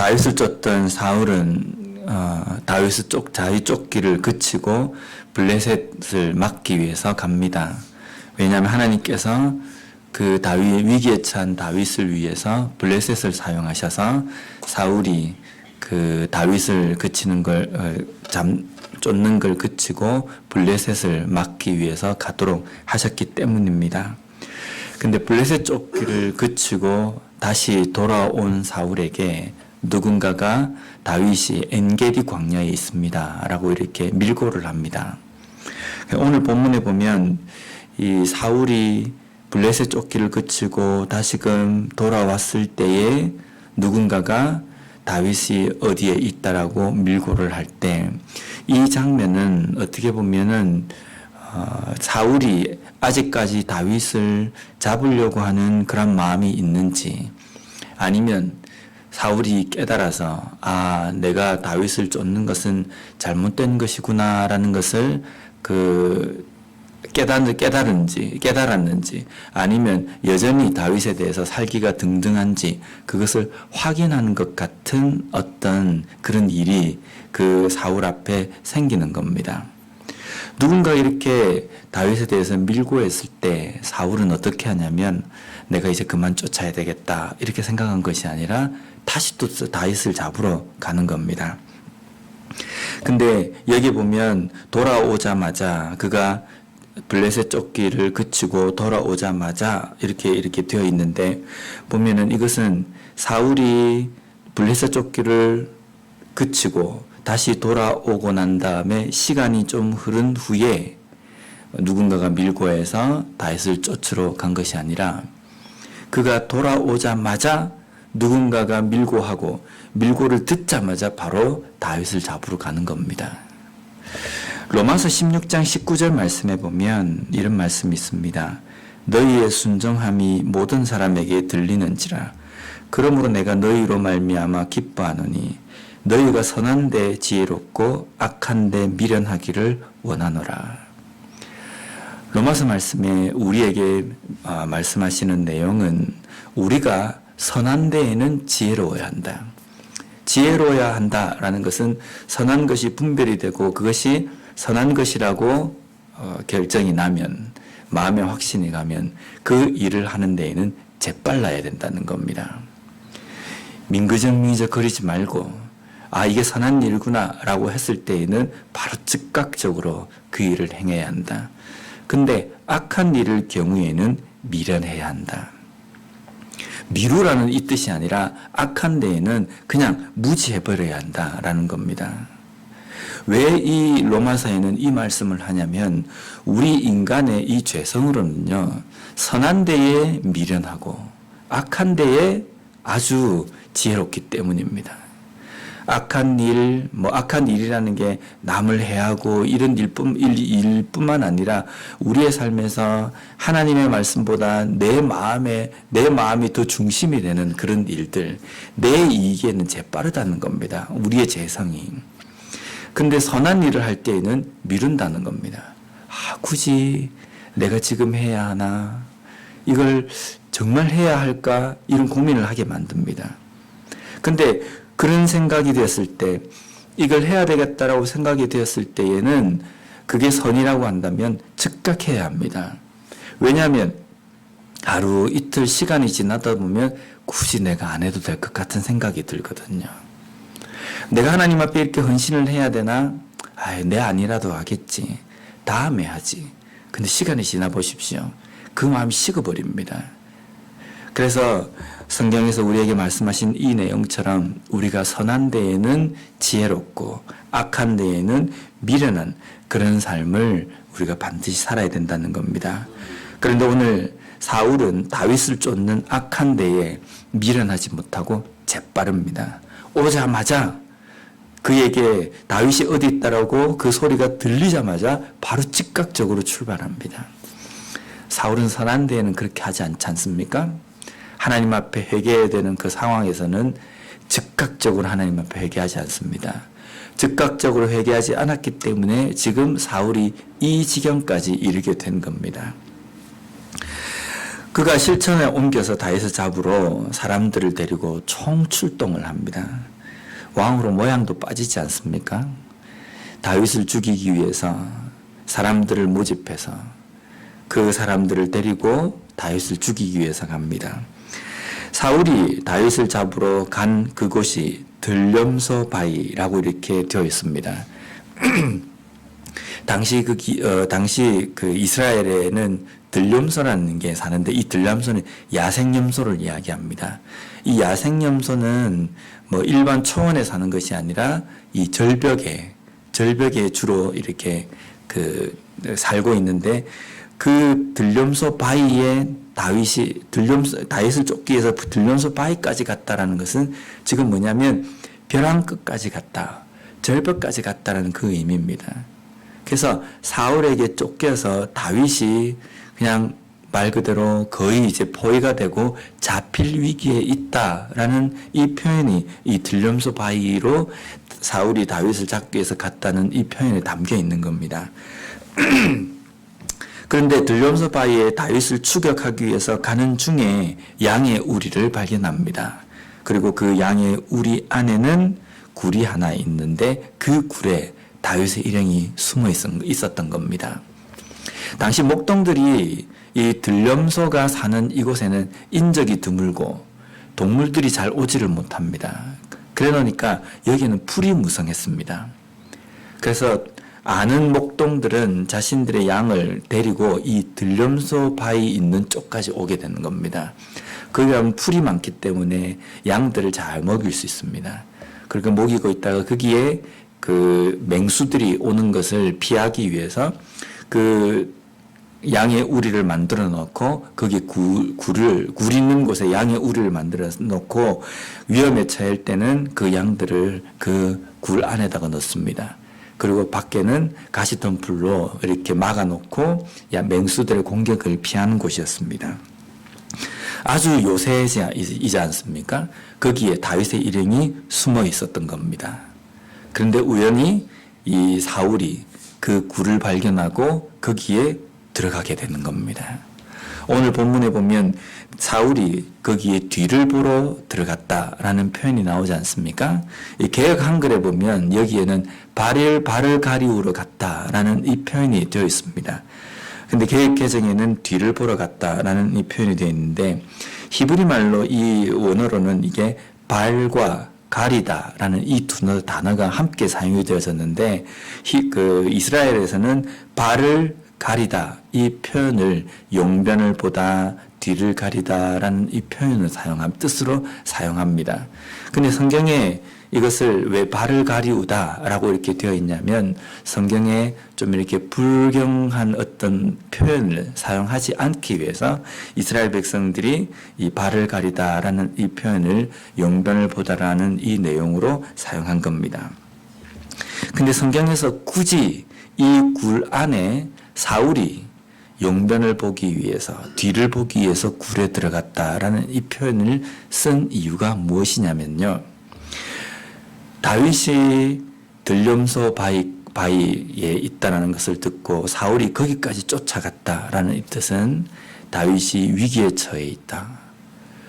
다윗을 쫓던 사울은 다윗의 자기 쫓기를 그치고 블레셋을 막기 위해서 갑니다. 왜냐하면 하나님께서 그 다윗 위기에 처한 다윗을 위해서 블레셋을 사용하셔서 사울이 그 다윗을 그치는 걸 쫓는 걸 그치고 블레셋을 막기 위해서 가도록 하셨기 때문입니다. 근데 블레셋 쫓기를 그치고 다시 돌아온 사울에게 누군가가 다윗이 엔게디 광야에 있습니다 라고 이렇게 밀고를 합니다. 오늘 본문에 보면 이 사울이 블레셋 쫓기를 그치고 다시금 돌아왔을 때에 누군가가 다윗이 어디에 있다라고 밀고를 할 때 이 장면은 어떻게 보면은 사울이 아직까지 다윗을 잡으려고 하는 그런 마음이 있는지, 아니면 사울이 깨달아서 내가 다윗을 쫓는 것은 잘못된 것이구나라는 것을 깨달았는지, 아니면 여전히 다윗에 대해서 살기가 등등한지 그것을 확인하는 것 같은 어떤 그런 일이 그 사울 앞에 생기는 겁니다. 누군가 이렇게 다윗에 대해서 밀고 했을 때 사울은 어떻게 하냐면 내가 이제 그만 쫓아야 되겠다 이렇게 생각한 것이 아니라 다시 또 다윗을 잡으러 가는 겁니다. 근데 여기 보면 돌아오자마자 그가 블레셋 쫓기를 그치고 돌아오자마자 이렇게 되어 있는데, 보면은 이것은 사울이 블레셋 쫓기를 그치고 다시 돌아오고 난 다음에 시간이 좀 흐른 후에 누군가가 밀고 해서 다윗을 쫓으러 간 것이 아니라 그가 돌아오자마자 누군가가 밀고 하고 밀고를 듣자마자 바로 다윗을 잡으러 가는 겁니다. 로마서 16장 19절 말씀에 보면 이런 말씀이 있습니다. 너희의 순종함이 모든 사람에게 들리는지라. 그러므로 내가 너희로 말미암아 기뻐하노니 너희가 선한 데 지혜롭고 악한 데 미련하기를 원하노라. 로마서 말씀에 우리에게 말씀하시는 내용은 우리가 선한 데에는 지혜로워야 한다. 지혜로워야 한다라는 것은 선한 것이 분별이 되고 그것이 선한 것이라고 결정이 나면, 마음에 확신이 가면 그 일을 하는 데에는 재빨라야 된다는 겁니다. 민그적 거리지 말고 이게 선한 일구나 라고 했을 때에는 바로 즉각적으로 그 일을 행해야 한다. 근데 악한 일을 경우에는 미련해야 한다. 미루라는 이 뜻이 아니라 악한 데에는 그냥 무지해버려야 한다라는 겁니다. 왜 이 로마서에는 이 말씀을 하냐면 우리 인간의 이 죄성으로는요, 선한 데에 미련하고 악한 데에 아주 지혜롭기 때문입니다. 악한 일이라는 게 남을 해하고 이런 일뿐만 아니라 우리의 삶에서 하나님의 말씀보다 내 마음이 더 중심이 되는 그런 일들, 내 이익에는 재빠르다는 겁니다. 우리의 재성이. 근데 선한 일을 할 때에는 미룬다는 겁니다. 굳이 내가 지금 해야 하나? 이걸 정말 해야 할까? 이런 고민을 하게 만듭니다. 근데 그런 생각이 되었을 때, 이걸 해야 되겠다라고 생각이 되었을 때에는 그게 선이라고 한다면 즉각 해야 합니다. 왜냐하면 하루 이틀 시간이 지나다 보면 굳이 내가 안 해도 될 것 같은 생각이 들거든요. 내가 하나님 앞에 이렇게 헌신을 해야 되나? 내 아니라도 하겠지. 다음에 하지. 근데 시간이 지나 보십시오. 그 마음이 식어버립니다. 그래서 성경에서 우리에게 말씀하신 이 내용처럼 우리가 선한 데에는 지혜롭고 악한 데에는 미련한 그런 삶을 우리가 반드시 살아야 된다는 겁니다. 그런데 오늘 사울은 다윗을 쫓는 악한 데에 미련하지 못하고 재빠릅니다. 오자마자 그에게 다윗이 어디 있다라고 그 소리가 들리자마자 바로 즉각적으로 출발합니다. 사울은 선한 데에는 그렇게 하지 않지 않습니까? 하나님 앞에 회개해야 되는 그 상황에서는 즉각적으로 하나님 앞에 회개하지 않습니다. 즉각적으로 회개하지 않았기 때문에 지금 사울이 이 지경까지 이르게 된 겁니다. 그가 실천에 옮겨서 다윗을 잡으러 사람들을 데리고 총출동을 합니다. 왕으로 모양도 빠지지 않습니까? 다윗을 죽이기 위해서 사람들을 모집해서 그 사람들을 데리고 다윗을 죽이기 위해서 갑니다. 사울이 다윗을 잡으러 간 그곳이 들렴소 바위라고 이렇게 되어 있습니다. 당시 그 이스라엘에는 들염소라는 게 사는데, 이 들염소는 야생염소를 이야기합니다. 이 야생염소는 뭐 일반 초원에 사는 것이 아니라 이 절벽에 주로 이렇게 살고 있는데, 그 들염소 바위에 다윗을 쫓기 위해서 들염소 바위까지 갔다라는 것은 지금 뭐냐면 벼랑 끝까지 갔다, 절벽까지 갔다라는 그 의미입니다. 그래서 사울에게 쫓겨서 다윗이 그냥 말 그대로 거의 이제 포위가 되고 잡힐 위기에 있다라는 이 표현이 이 들렴소 바위로 사울이 다윗을 잡기 위해서 갔다는 이 표현에 담겨 있는 겁니다. 그런데 들렴소 바위에 다윗을 추격하기 위해서 가는 중에 양의 우리를 발견합니다. 그리고 그 양의 우리 안에는 굴이 하나 있는데 그 굴에 다윗의 일행이 숨어 있었던 겁니다. 당시 목동들이 이 들렴소가 사는 이곳에는 인적이 드물고 동물들이 잘 오지를 못합니다. 그러니까 여기는 풀이 무성했습니다. 그래서 아는 목동들은 자신들의 양을 데리고 이 들렴소 바위 있는 쪽까지 오게 되는 겁니다. 거기 가면 풀이 많기 때문에 양들을 잘 먹일 수 있습니다. 그렇게 먹이고 있다가 거기에 그 맹수들이 오는 것을 피하기 위해서 그 양의 우리를 만들어 놓고 거기 굴 있는 곳에 양의 우리를 만들어 놓고 위험에 처할 때는 그 양들을 그 굴 안에다가 넣습니다. 그리고 밖에는 가시덤불로 이렇게 막아놓고 맹수들의 공격을 피하는 곳이었습니다. 아주 요새이지 않습니까? 거기에 다윗의 일행이 숨어 있었던 겁니다. 그런데 우연히 이 사울이 그 굴을 발견하고 거기에 들어가게 되는 겁니다. 오늘 본문에 보면 사울이 거기에 뒤를 보러 들어갔다라는 표현이 나오지 않습니까? 이 개역 한글에 보면 여기에는 발을 가리우러 갔다라는 이 표현이 되어 있습니다. 근데 개역 개정에는 뒤를 보러 갔다라는 이 표현이 되어 있는데, 히브리 말로 이 원어로는 이게 발과 가리다라는 이 두 단어가 함께 사용이 되어졌는데, 이스라엘에서는 발을 가리다 이 표현을 용변을 보다, 뒤를 가리다라는 이 표현을 뜻으로 사용합니다. 근데 성경에 이것을 왜 발을 가리우다라고 이렇게 되어 있냐면, 성경에 좀 이렇게 불경한 어떤 표현을 사용하지 않기 위해서 이스라엘 백성들이 이 발을 가리다라는 이 표현을 용변을 보다라는 이 내용으로 사용한 겁니다. 근데 성경에서 굳이 이 굴 안에 사울이 용변을 보기 위해서, 뒤를 보기 위해서 굴에 들어갔다라는 이 표현을 쓴 이유가 무엇이냐면요, 다윗이 들렴소 바위에 있다는 것을 듣고 사울이 거기까지 쫓아갔다라는 이 뜻은 다윗이 위기에 처해 있다.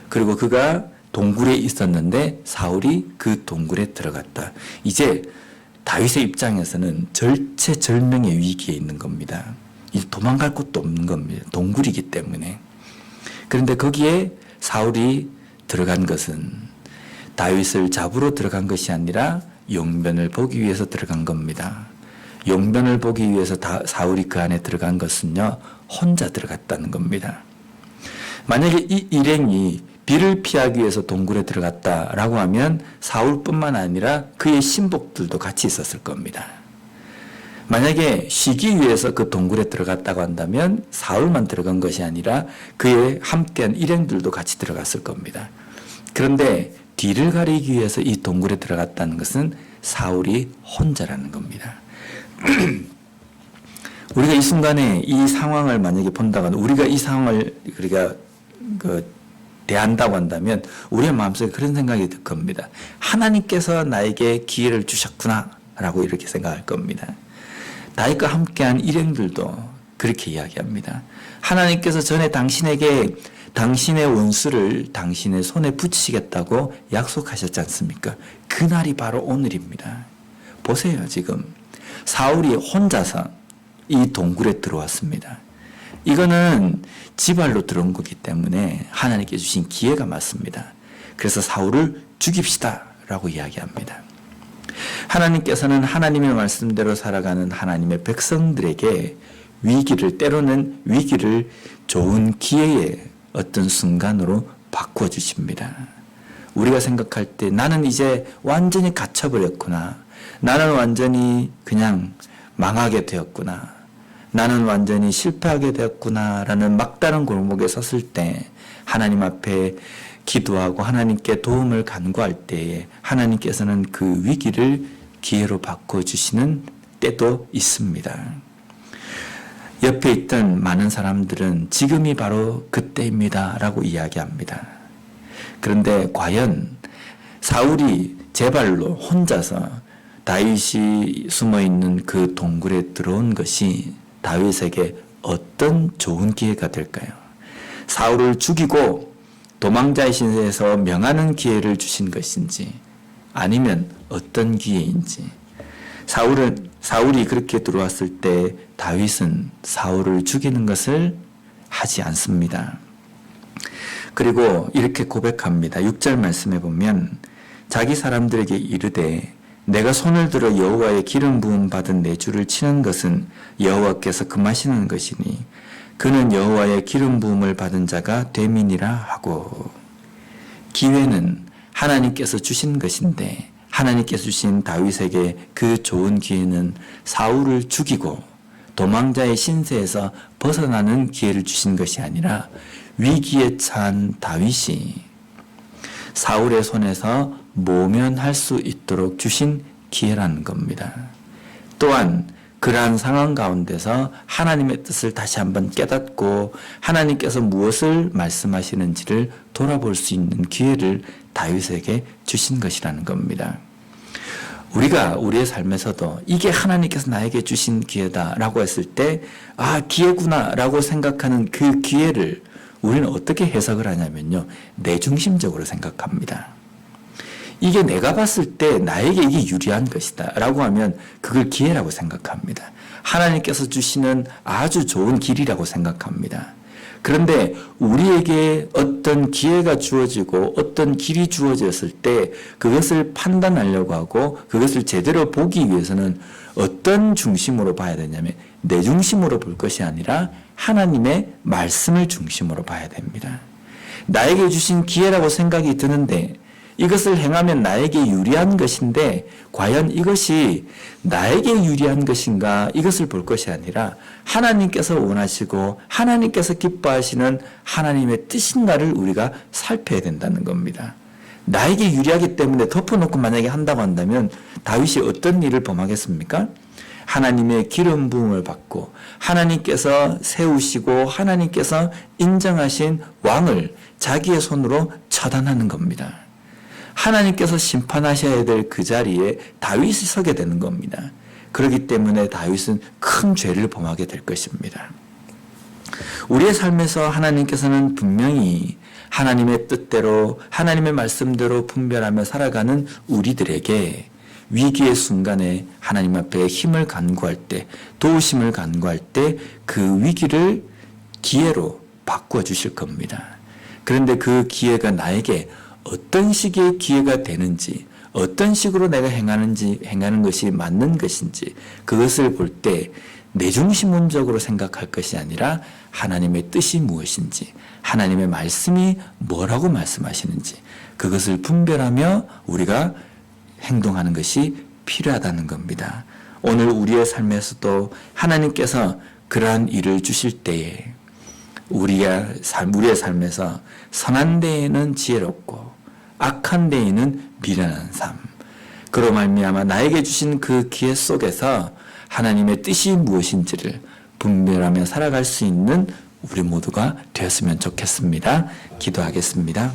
그리고 그가 동굴에 있었는데 사울이 그 동굴에 들어갔다. 이제 다윗의 입장에서는 절체절명의 위기에 있는 겁니다. 도망갈 곳도 없는 겁니다. 동굴이기 때문에. 그런데 거기에 사울이 들어간 것은 다윗을 잡으러 들어간 것이 아니라 용변을 보기 위해서 들어간 겁니다. 용변을 보기 위해서 사울이 그 안에 들어간 것은요, 혼자 들어갔다는 겁니다. 만약에 이 일행이 비를 피하기 위해서 동굴에 들어갔다라고 하면 사울뿐만 아니라 그의 신복들도 같이 있었을 겁니다. 만약에 쉬기 위해서 그 동굴에 들어갔다고 한다면 사울만 들어간 것이 아니라 그의 함께한 일행들도 같이 들어갔을 겁니다. 그런데 뒤를 가리기 위해서 이 동굴에 들어갔다는 것은 사울이 혼자라는 겁니다. 우리가 이 순간에 이 상황을 만약에 본다거나 우리가 이 상황을 대한다고 한다면 우리의 마음속에 그런 생각이 들 겁니다. 하나님께서 나에게 기회를 주셨구나 라고 이렇게 생각할 겁니다. 다윗과 함께한 일행들도 그렇게 이야기합니다. 하나님께서 전에 당신에게 당신의 원수를 당신의 손에 붙이시겠다고 약속하셨지 않습니까? 그날이 바로 오늘입니다. 보세요, 지금. 사울이 혼자서 이 동굴에 들어왔습니다. 이거는 지발로 들어온 거기 때문에 하나님께 주신 기회가 맞습니다. 그래서 사울을 죽입시다 라고 이야기합니다. 하나님께서는 하나님의 말씀대로 살아가는 하나님의 백성들에게 때로는 위기를 좋은 기회의 어떤 순간으로 바꿔주십니다. 우리가 생각할 때 나는 이제 완전히 갇혀버렸구나. 나는 완전히 그냥 망하게 되었구나. 나는 완전히 실패하게 되었구나. 라는 막다른 골목에 섰을 때 하나님 앞에 기도하고 하나님께 도움을 간구할 때에 하나님께서는 그 위기를 기회로 바꿔주시는 때도 있습니다. 옆에 있던 많은 사람들은 지금이 바로 그때입니다 라고 이야기합니다. 그런데 과연 사울이 제발로 혼자서 다윗이 숨어있는 그 동굴에 들어온 것이 다윗에게 어떤 좋은 기회가 될까요? 사울을 죽이고 도망자의 신세에서 명하는 기회를 주신 것인지 아니면 어떤 기회인지 사울이 그렇게 들어왔을 때 다윗은 사울을 죽이는 것을 하지 않습니다. 그리고 이렇게 고백합니다. 6절 말씀에 보면 자기 사람들에게 이르되 내가 손을 들어 여호와의 기름 부음 받은 내 주를 치는 것은 여호와께서 금하시는 것이니 그는 여호와의 기름 부음을 받은 자가 됨이니라 하고 기회는 하나님께서 주신 것인데 하나님께서 주신 다윗에게 그 좋은 기회는 사울을 죽이고 도망자의 신세에서 벗어나는 기회를 주신 것이 아니라 위기에 처한 다윗이 사울의 손에서 모면할 수 있도록 주신 기회라는 겁니다. 또한 그러한 상황 가운데서 하나님의 뜻을 다시 한번 깨닫고 하나님께서 무엇을 말씀하시는지를 돌아볼 수 있는 기회를 다윗에게 주신 것이라는 겁니다. 우리가 우리의 삶에서도 이게 하나님께서 나에게 주신 기회다라고 했을 때 기회구나라고 생각하는 그 기회를 우리는 어떻게 해석을 하냐면요. 내중심적으로 생각합니다. 이게 내가 봤을 때 나에게 이게 유리한 것이다 라고 하면 그걸 기회라고 생각합니다. 하나님께서 주시는 아주 좋은 길이라고 생각합니다. 그런데 우리에게 어떤 기회가 주어지고 어떤 길이 주어졌을 때 그것을 판단하려고 하고 그것을 제대로 보기 위해서는 어떤 중심으로 봐야 되냐면 내 중심으로 볼 것이 아니라 하나님의 말씀을 중심으로 봐야 됩니다. 나에게 주신 기회라고 생각이 드는데 이것을 행하면 나에게 유리한 것인데 과연 이것이 나에게 유리한 것인가 이것을 볼 것이 아니라 하나님께서 원하시고 하나님께서 기뻐하시는 하나님의 뜻인가를 우리가 살펴야 된다는 겁니다. 나에게 유리하기 때문에 덮어놓고 만약에 한다고 한다면 다윗이 어떤 일을 범하겠습니까? 하나님의 기름 부음을 받고 하나님께서 세우시고 하나님께서 인정하신 왕을 자기의 손으로 처단하는 겁니다. 하나님께서 심판하셔야 될 그 자리에 다윗이 서게 되는 겁니다. 그렇기 때문에 다윗은 큰 죄를 범하게 될 것입니다. 우리의 삶에서 하나님께서는 분명히 하나님의 뜻대로 하나님의 말씀대로 분별하며 살아가는 우리들에게 위기의 순간에 하나님 앞에 힘을 간구할 때 도우심을 간구할 때 그 위기를 기회로 바꿔주실 겁니다. 그런데 그 기회가 나에게 어떤 식의 기회가 되는지 어떤 식으로 내가 행하는 것이 맞는 것인지 그것을 볼 때 내중심론적으로 생각할 것이 아니라 하나님의 뜻이 무엇인지 하나님의 말씀이 뭐라고 말씀하시는지 그것을 분별하며 우리가 행동하는 것이 필요하다는 겁니다. 오늘 우리의 삶에서도 하나님께서 그러한 일을 주실 때에 우리의 삶에서 선한 데에는 지혜롭고 악한 데에는 미련한 삶. 그로 말미암아 나에게 주신 그 기회 속에서 하나님의 뜻이 무엇인지를 분별하며 살아갈 수 있는 우리 모두가 되었으면 좋겠습니다. 기도하겠습니다.